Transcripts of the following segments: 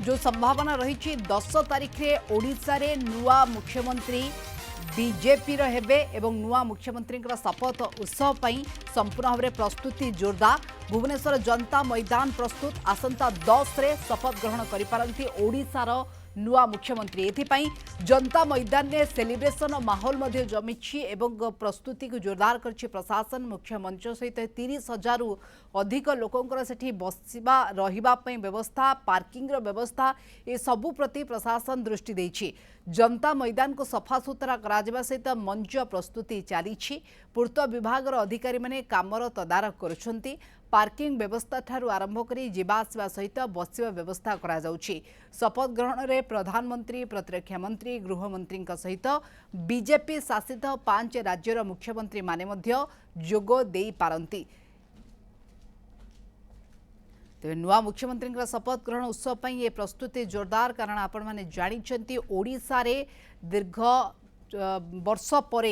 जो संभावना रही 10 तारिख में ओडिशा रे नुआ मुख्यमंत्री बीजेपी हेबे एवं नुआ मुख्यमंत्री शपथ उत्सव पर संपूर्ण भाव में प्रस्तुति जोरदार। भुवनेश्वर जनता मैदान प्रस्तुत आसंता 10 रे शपथ ग्रहण करिपारंती ओडिशार नुआ मुख्यमंत्री। एथिपाई जनता मैदान में सेलिब्रेशन माहौल मध्य जमीछि एवं प्रस्तुति को जोरदार करछि प्रशासन। मुख्य मंच सहित 30,000 रु अधिक लोकंकर सेठी बसिबा रहिबा पई व्यवस्था, पार्किंग रो व्यवस्था ए सबु प्रति प्रशासन दृष्टि देछि। जनता मैदान को सफासुतरा करा सहित मंच प्रस्तुति चली। पूर्त विभाग अधिकारी माने कामर तदारख करुछंती। पार्किंग व्यवस्था ठारू आरंभ करी जीवा आसवा सहित बसिबा व्यवस्था करा जाउछि। शपथ ग्रहण में प्रधानमंत्री, प्रतिरक्षा मंत्री, गृहमंत्री सहित बीजेपी शासित 5 राज्यर मुख्यमंत्री माने मध्य जोग देई पारंती। तेज नुआ मुख्यमंत्री शपथ ग्रहण उत्सव पर यह प्रस्तुति जोरदार, कारण आपण मैंने जानी ओडिशा रे दीर्घ वर्ष पर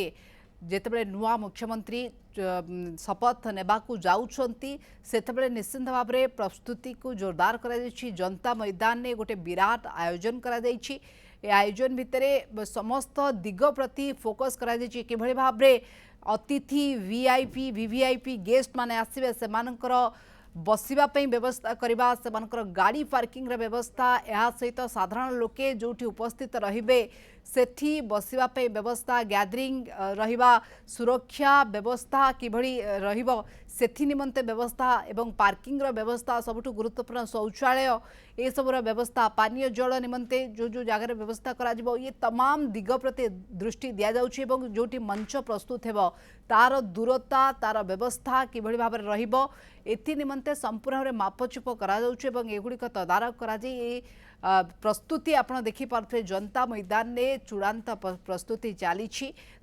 जितेबाला नुआ मुख्यमंत्री शपथ नेबाकू जाउछंती सेतेबेले निश्चिंत भाव में प्रस्तुति को जोरदार करा जायछि। जनता मैदान में गोटे विराट आयोजन करा जायछि। ए आयोजन भितर समस्त दिग प्रति फोकस करा जायछि। किभଳି भाव में अतिथि, वीआईपी, वीवीआईपी गेस्ट माने आसिबे, सेमानकर बसिबा पई व्यवस्था करबा, सेमानकर गाड़ी पार्किंग रे व्यवस्था, या सहित साधारण लोके जोठी उपस्थित रहिबे सेठी बसिबा पई व्यवस्था, गैदरिंग रहिबा, सुरक्षा व्यवस्था किभଳି रहिबो सेठी निमंते व्यवस्था एवं पार्किंग रो व्यवस्था, सबुठु गुरुत्वपूर्ण शौचालय ए सबुर व्यवस्था, पानीय जल निमंते जो जो जगह व्यवस्था करा जिवो, ये तमाम दिग प्रति दृष्टि दिया जाउछि। एवं जोटी मंच प्रस्तुत हेबो तार दूरता, तार व्यवस्था किभଳି भाव में रहिबो एथि निमंते संपूर्ण भाव में मापचुप करा जाउछि एवं एगुड़िक तदारख करा जाई। प्रस्तुति आपण देखि पारथे जनता मैदान में चूड़ांत प्रस्तुति चली।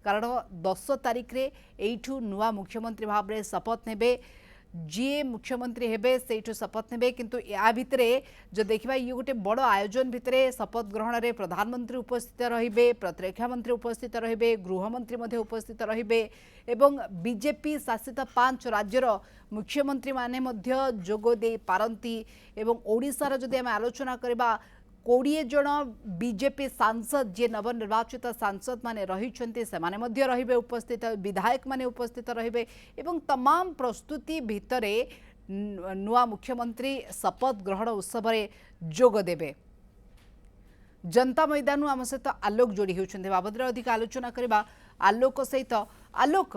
कारण 10 तारिख रे एठू नुआ मुख्यमंत्री भाव में शपथ नेबे, जी मुख्यमंत्री हेबे सेठू शपथ नेबे। किंतु या भितरे जो देखिबा ये गोटे बड़ आयोजन भितरे शपथ ग्रहण रे प्रधानमंत्री उपस्थित रहिबे, प्रतिरक्षा मंत्री उपस्थित रहिबे, गृहमंत्री मध्ये उपस्थित रहिबे एवं बीजेपी शासित 5 राज्यर मुख्यमंत्री माने मध्ये जोग दे पारंती। एवं ओडिशार जदि आम आलोचना करबा 20 जन बीजेपी सांसद जे नवनिर्वाचित सांसद माने रहिछन्ते सेमाने मध्ये रहिबे उपस्थित, विधायक माने उपस्थित रहिबे एवं तमाम प्रस्तुति भितरे नुआ मुख्यमंत्री शपथ ग्रहण उत्सव रे जोग देबे। जनता मैदान आम सहित आलोक जोड़ी होउछन्ते बाबद अधिक आलोचना करबा आलोक सहित। आलोक,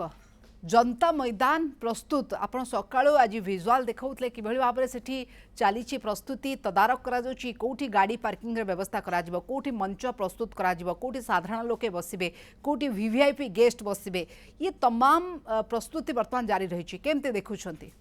जनता मैदान प्रस्तुत आप सकाळु आज विजुआल देखाउतले किभଳି भाव में सेठी चली प्रस्तुति तदारख करा जाउछि, कोठी गाड़ी पार्किंग रे व्यवस्था करा जिवो, कोठी मंच प्रस्तुत करा जिवो, कोठी साधारण लोके बसिबे, कोठी वीवीआईपी गेस्ट बसिबे, ये तमाम प्रस्तुति वर्तमान जारी रही। केमते देखुछन्ती?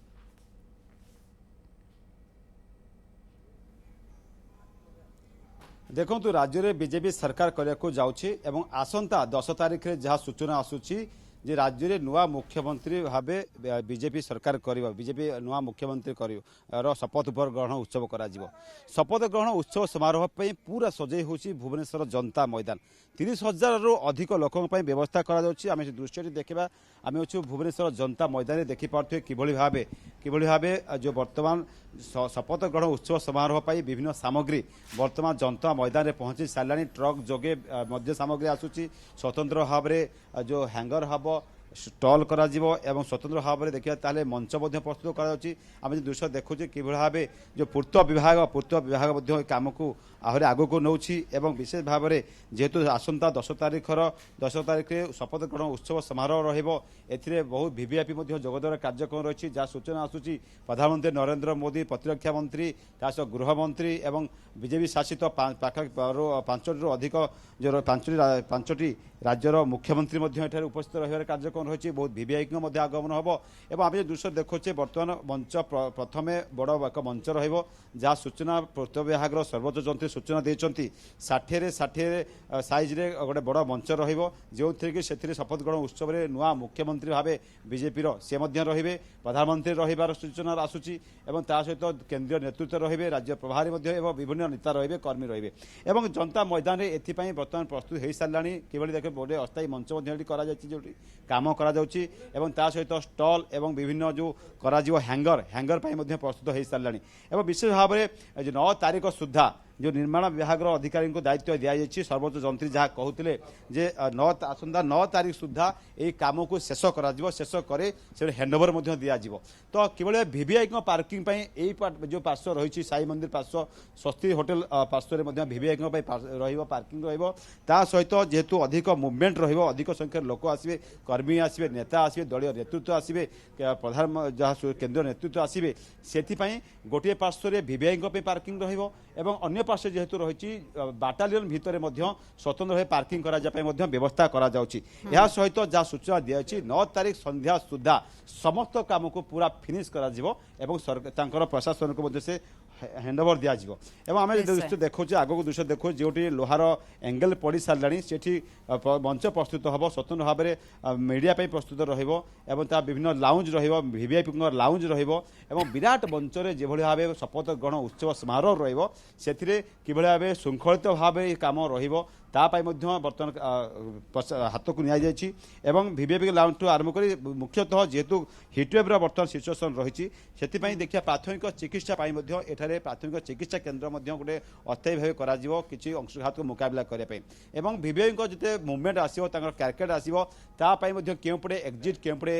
देखु राज्य में बीजेपी सरकार करने को जाउछि एवं आसंता 10 तारिख रे जहाँ सूचना आसुछि जे राज्य में नुआ मुख्यमंत्री भावे बीजेपी सरकार करिवो, बीजेपी नुआ मुख्यमंत्री करिवो शपथ ग्रहण उत्सव करा जिवो। शपथ ग्रहण उत्सव समारोह पे पूरा सजई होछि भुवनेश्वर जनता मैदान। 30,000 रु अधिक लोकों पे व्यवस्था करा जाउछि। आमे दृश्य देखिबा, आमे अछि भुवनेश्वर जनता मैदान रे देखि पारथि किभଳି भाबे जो वर्तमान शपथ ग्रहण उत्सव समारोह पे विभिन्न सामग्री वर्तमान जनता मैदान रे पहुंची सालानी। ट्रक जोगे मध्य सामग्री आसुछि, स्वतंत्र भाव में जो हैंगर हब स्टल करा जिवो एवं स्वतंत्र भाव में देखिए ताले मंच प्रस्तुत करा जाउछि। आमे दृश्य देखुछि किभଳି भाबे जो पूर्त विभाग काम को आहरी आगो को नौछि एवं विशेष भाव में जेहेतु आसंता 10 तारिख शपथ ग्रहण उत्सव समारोह रहिबो, एथिरे बहुत वीवीआईपी जोगदान कार्यक्रम रही। जहाँ सूचना आसुछि प्रधानमंत्री नरेंद्र मोदी, प्रतिरक्षा मंत्री, तासह गृहमंत्री एवं बीजेपी शासित 5 रु अधिक जो 5टी राज्यर मुख्यमंत्री उपस्थित रह कार्यक्रम रही। बहुत वीवीआईपी आगमन हम एवं आम दृश्य देखुचे बर्तमान मंच प्रथमे बड़ एक मंच रहा सूचना पूर्त विभाग सर्वोच्च जंत्री सूचना देते 60 साइज रे गोटे बड़ मंच जो कि शपथ ग्रहण उत्सव में नुआ मुख्यमंत्री भाव बीजेपी सी रे प्रधानमंत्री रही सूचना आसूची सहित केंद्रीय नेतृत्व रे राज्य प्रभारी विभिन्न नेता रे कर्मी रे जनता मैदान में एपाई बर्तमान प्रस्तुत हो सारा कि देखे गोटे अस्थायी मंच जो काम करा सहित स्टल एवं विभिन्न जो हैंगर प्रस्तुत हो सारा विशेष भाव में 9 तारिख सुधा जो निर्माण विभाग अधिकारी को दायित्व दि जाइए सर्वोच्च जंत्री जहाँ कहते जे 9 तारीख सुधा यही कम को शेष शेष करे हैंडओवर दिज्व तो किभली वीवीआई पार्किंग जो पार्श्व रही साई मंदिर पार्श्व स्वस्ति होटेल पार्श्व वीवीआई पार्किंग ता सहित जेहेतु अधिक मुवमेंट अधिक संख्यार लोक आसवे कर्मी आसवे नेता आसवे दलीय नेतृत्व आसवे प्रधान जहाँ केंद्र नेतृत्व आसवे से गोटे पार्श्व वीवीआई पार्किंग एवं अन्य पार्श्व जेहेतु रही बाटालियन भितर स्वतंत्र भाव पार्किंग व्यवस्था करा सहित जहाँ सूचना दी 9 तारीख संध्या सुधा समस्त काम को पूरा फिनिश कर प्रशासन को से हैंडओवर दिज्व एवं आम दृश्य देखो आगक दृश्य देखो जो लोहार एंगल पड़ सारे से मंच प्रस्तुत हम स्वतंत्र भाव में मीडिया प्रस्तुत रहा विभिन्न लाउंज वीवीआईपी लाउंज विराट मंच जो भाव शपथ ग्रहण उत्सव समारोह कि भाव श्रृंखलित भाव कम बर्तमान हाथ को नि वीवीआईपी लाउंज ठूँ आरंभ कर मुख्यतः जेहेतु हिटवेव्र बर्तमान सिचुएसन रही से देखिए प्राथमिक चिकित्सा एठारे प्राथमिक चिकित्सा केन्द्र गोटे अस्थायी भाव कर अंशुघात को मुकाबला करने वीवीआई जिते मुवमेंट आसो क्यारकेट आसो केपटे एक्जिट केपटे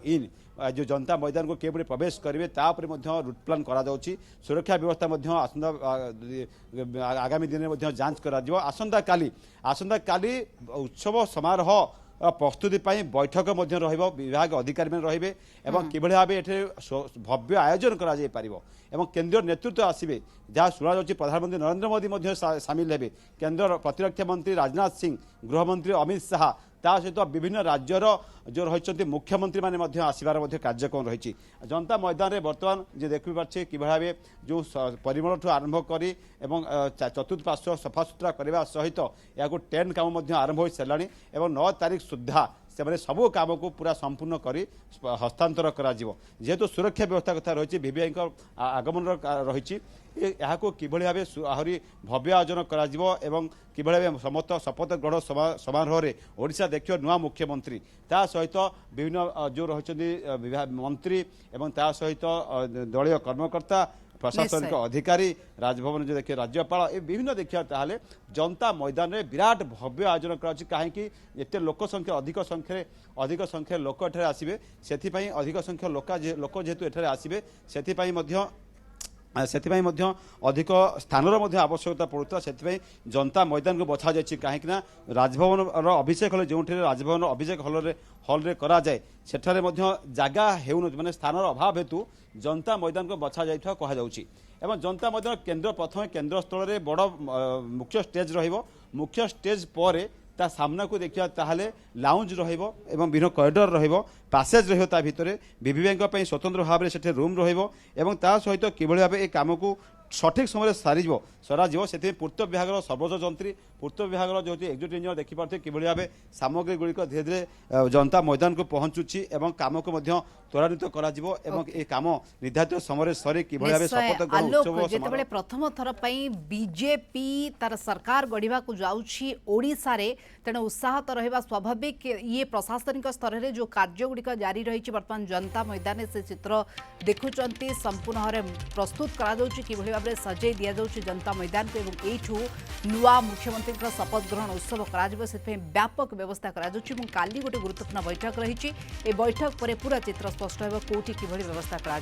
इन जो जनता मैदान को केपटे प्रवेश करेंगे रूट प्लान करा सुरक्षा व्यवस्था आगामी दिन में जांच करा आसंता काली उत्सव समारोह प्रस्तुति बैठक विभाग अधिकारी रे कि भाव ये भव्य आयोजन कर केंद्रीय नेतृत्व आसवे जहाँ शुणा प्रधानमंत्री नरेंद्र मोदी सामिल हे केंद्र प्रतिरक्षा मंत्री राजनाथ सिंह गृहमंत्री अमित शाह ता सहित विभिन्न राज्यर जो रही मुख्यमंत्री मैंने आसबार कार्यक्रम रही जनता मैदान में बर्तमान जो देखी पारे कि भाव जो परिमल ठूँ आरंभ कर चतुर्थ पार्श्व सफासुतरा करने सहित या टेंट काम आरंभ हो सारा 9 तारीख सुधा से सबू काम को पूरा संपूर्ण कर हस्तांतर जेहेतु सुरक्षा व्यवस्था कथा रही वीवीआई आगमन रही यहाँ कि भाव आहरी भव्य आयोजन कर समस्त शपथ ग्रहण समारोह में ओडिशा देखियो नुआ मुख्यमंत्री ता सहित विभिन्न जो रही मंत्री एवं ता सहित दलीय कर्मकर्ता प्रशासनिक अधिकारी राजभवन जो देखिए राज्यपाल ये विभिन्न देखिए ताहले जनता मैदान में विराट भव्य आयोजन कहीं एत लोक संख्या अधिक संख्या लोक एठारे आसवे से अधिक संख्या लोक जेहेतु एठारे आसवे से अधिक स्थानर आवश्यकता पड़ता से जनता मैदान को बछा जाए कहीं राजभवन अभिषेक हल जो राजभवन अभिषेक हल कराए सेठारे जगह हो माने स्थानर अभाव हेतु जनता मैदान को बछा जाइथा कहुँ जनता मैदान केन्द्र प्रथम केन्द्र स्थल में बड़ मुख्य स्टेज मुख्य स्टेज पर ता सामना को देखिया ताहले लाउंज रहिबो एवं विभिन्न कॉरिडोर रहिबो पैसेज रहिबो ता भितरे वीवीआई स्वतंत्र भाव में सेठे रूम रहिबो एवं ता सहित किभଳି भाबे ए काम को सठिक समय सराजिव से पूर्त विभाग सर्वोच्च जंत्री पूर्त विभाग जो एक्जिक्यूटिव इंजीनियर देखिपे कि भाव सामग्री गुड़िक धीरे धीरे जनता मैदान को पहुंचुची काम को त्वरान्वित काम निर्धारित समय सरी कि शपथ ग्रहण उत्सव प्रथम थर बीजेपी तार सरकार गढ़ा जाऊँगी ओडिशा रे तेणु उत्साह तो रहा स्वाभाविक ये प्रशासनिक स्तर में जो कार्यगुड़िक जारी रही बर्तमान जनता मैदान से चित्र देखुंट संपूर्ण भाव में प्रस्तुत कर सजई दि जाऊँगी जनता मैदान को एठू नुआ मुख्यमंत्री शपथ ग्रहण उत्सव कर व्यापक व्यवस्था काली गोटे गुरुत्वपूर्ण बैठक रही बैठक पर पूरा चित्र स्पष्ट हो कौटी कि व्यवस्था करा